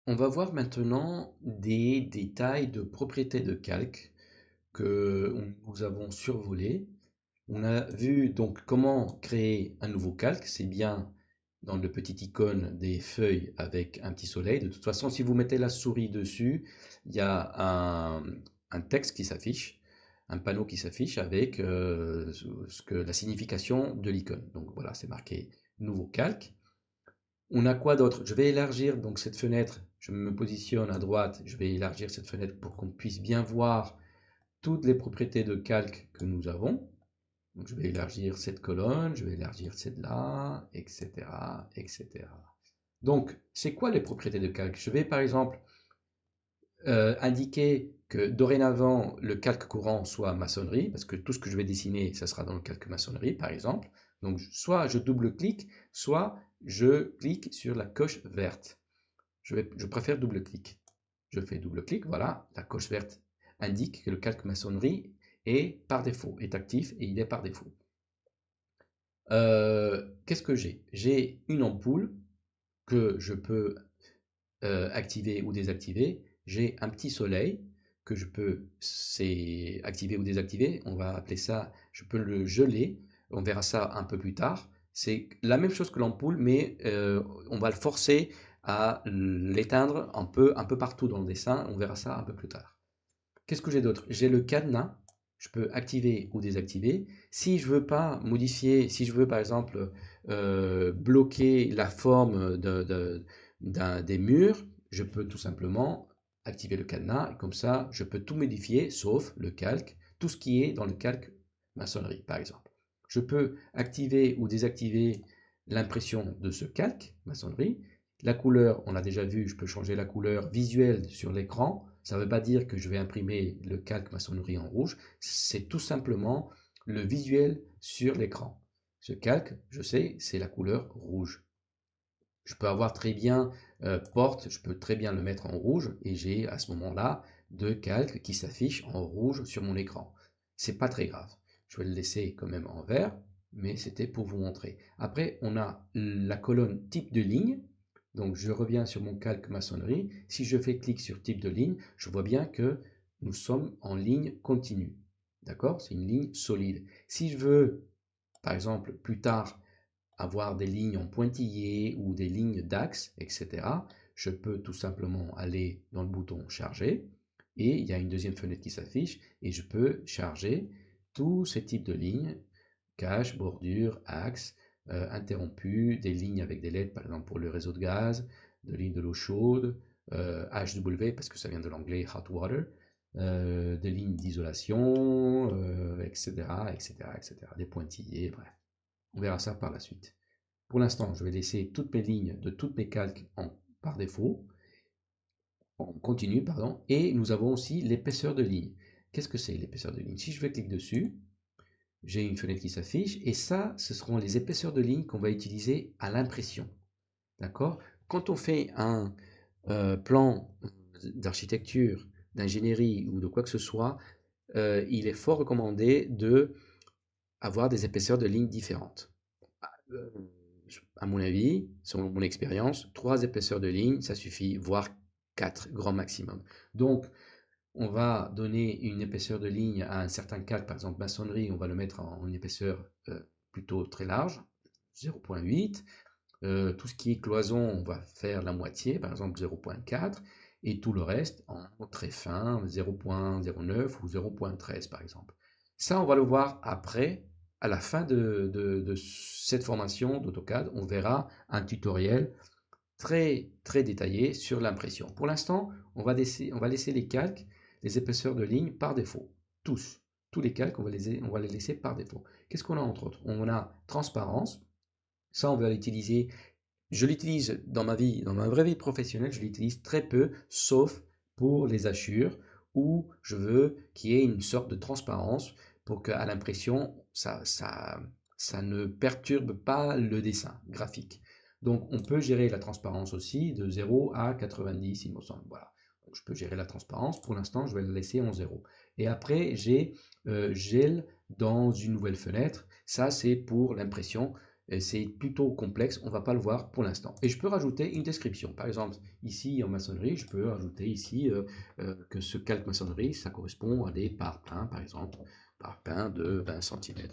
On va voir maintenant des détails de propriétés de calque que nous avons survolés. On a vu donc comment créer un nouveau calque. C'est bien dans le petit icône des feuilles avec un petit soleil. De toute façon, si vous mettez la souris dessus, il y a un texte qui s'affiche, un panneau qui s'affiche avec la signification de l'icône. Donc voilà, c'est marqué nouveau calque. On a quoi d'autre? Je vais élargir donc cette fenêtre. Je me positionne à droite. Je vais élargir cette fenêtre pour qu'on puisse bien voir toutes les propriétés de calque que nous avons. Donc, je vais élargir cette colonne, je vais élargir celle-là, etc., etc. Donc, c'est quoi les propriétés de calque? Je vais par exemple indiquer que dorénavant le calque courant soit maçonnerie, parce que tout ce que je vais dessiner, ça sera dans le calque maçonnerie, par exemple. Donc, soit je double-clique, soit je clique sur la coche verte. Je préfère double-clic. Je fais double-clic, voilà, la coche verte indique que le calque maçonnerie est par défaut, est actif et il est par défaut. Qu'est-ce que j'ai? J'ai une ampoule que je peux activer ou désactiver. J'ai un petit soleil que je peux activer ou désactiver. On va appeler ça, je peux le geler. On verra ça un peu plus tard. C'est la même chose que l'ampoule, mais on va le forcer à l'éteindre un peu partout dans le dessin. On verra ça un peu plus tard. Qu'est-ce que j'ai d'autre? J'ai le cadenas. Je peux activer ou désactiver. Si je veux pas modifier, si je veux par exemple bloquer la forme des murs, je peux tout simplement activer le cadenas et comme ça, je peux tout modifier sauf le calque, tout ce qui est dans le calque maçonnerie par exemple. Je peux activer ou désactiver l'impression de ce calque maçonnerie. La couleur, on l'a déjà vu, je peux changer la couleur visuelle sur l'écran. Ça ne veut pas dire que je vais imprimer le calque maçonnerie en rouge, c'est tout simplement le visuel sur l'écran. Ce calque, je sais, c'est la couleur rouge. Je peux avoir très bien porte, je peux très bien le mettre en rouge et j'ai à ce moment-là deux calques qui s'affichent en rouge sur mon écran. C'est pas très grave. Je vais le laisser quand même en vert, mais c'était pour vous montrer. Après, on a la colonne type de ligne. Donc je reviens sur mon calque maçonnerie. Si je fais clic sur type de ligne, je vois bien que nous sommes en ligne continue. D'accord? C'est une ligne solide. Si je veux, par exemple, plus tard, avoir des lignes en pointillés ou des lignes d'axe, etc., je peux tout simplement aller dans le bouton charger et il y a une deuxième fenêtre qui s'affiche et je peux charger tous ces types de lignes, cache, bordure, axe, interrompu, des lignes avec des lettres, par exemple pour le réseau de gaz, de lignes de l'eau chaude, HW parce que ça vient de l'anglais hot water, des lignes d'isolation, etc., etc., etc., des pointillés, bref. On verra ça par la suite. Pour l'instant, je vais laisser toutes mes lignes de toutes mes calques par défaut, en continu, pardon, et nous avons aussi l'épaisseur de ligne. Qu'est-ce que c'est l'épaisseur de ligne? Si je vais cliquer dessus, j'ai une fenêtre qui s'affiche, et ça, ce seront les épaisseurs de ligne qu'on va utiliser à l'impression. D'accord? Quand on fait un plan d'architecture, d'ingénierie ou de quoi que ce soit, il est fort recommandé de avoir des épaisseurs de ligne différentes. Euh, à mon avis, selon mon expérience, 3 épaisseurs de ligne, ça suffit, voire 4, grand maximum. Donc, on va donner une épaisseur de ligne à un certain calque, par exemple maçonnerie, on va le mettre en épaisseur plutôt très large, 0,8. Tout ce qui est cloison, on va faire la moitié, par exemple 0,4, et tout le reste en très fin, 0,09 ou 0,13 par exemple. Ça, on va le voir après, à la fin de cette formation d'AutoCAD, on verra un tutoriel très très détaillé sur l'impression. Pour l'instant, on va laisser les calques, les épaisseurs de ligne par défaut. Tous les calques, on va les laisser par défaut. Qu'est-ce qu'on a entre autres? On a transparence. Ça, on va l'utiliser. Je l'utilise dans ma vie, dans ma vraie vie professionnelle, je l'utilise très peu, sauf pour les hachures où je veux qu'il y ait une sorte de transparence pour qu'à l'impression, ça ne perturbe pas le dessin graphique. Donc, on peut gérer la transparence aussi de 0 à 90, il me semble. Voilà. Donc, je peux gérer la transparence. Pour l'instant, je vais le laisser en 0. Et après, j'ai gel dans une nouvelle fenêtre. Ça, c'est pour l'impression c'est plutôt complexe, on ne va pas le voir pour l'instant. Et je peux rajouter une description. Par exemple, ici en maçonnerie, je peux rajouter ici que ce calque maçonnerie, ça correspond à des parpaings, par exemple, parpaings de 20 cm.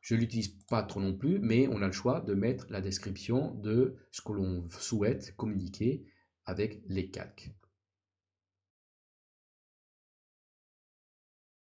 Je ne l'utilise pas trop non plus, mais on a le choix de mettre la description de ce que l'on souhaite communiquer avec les calques.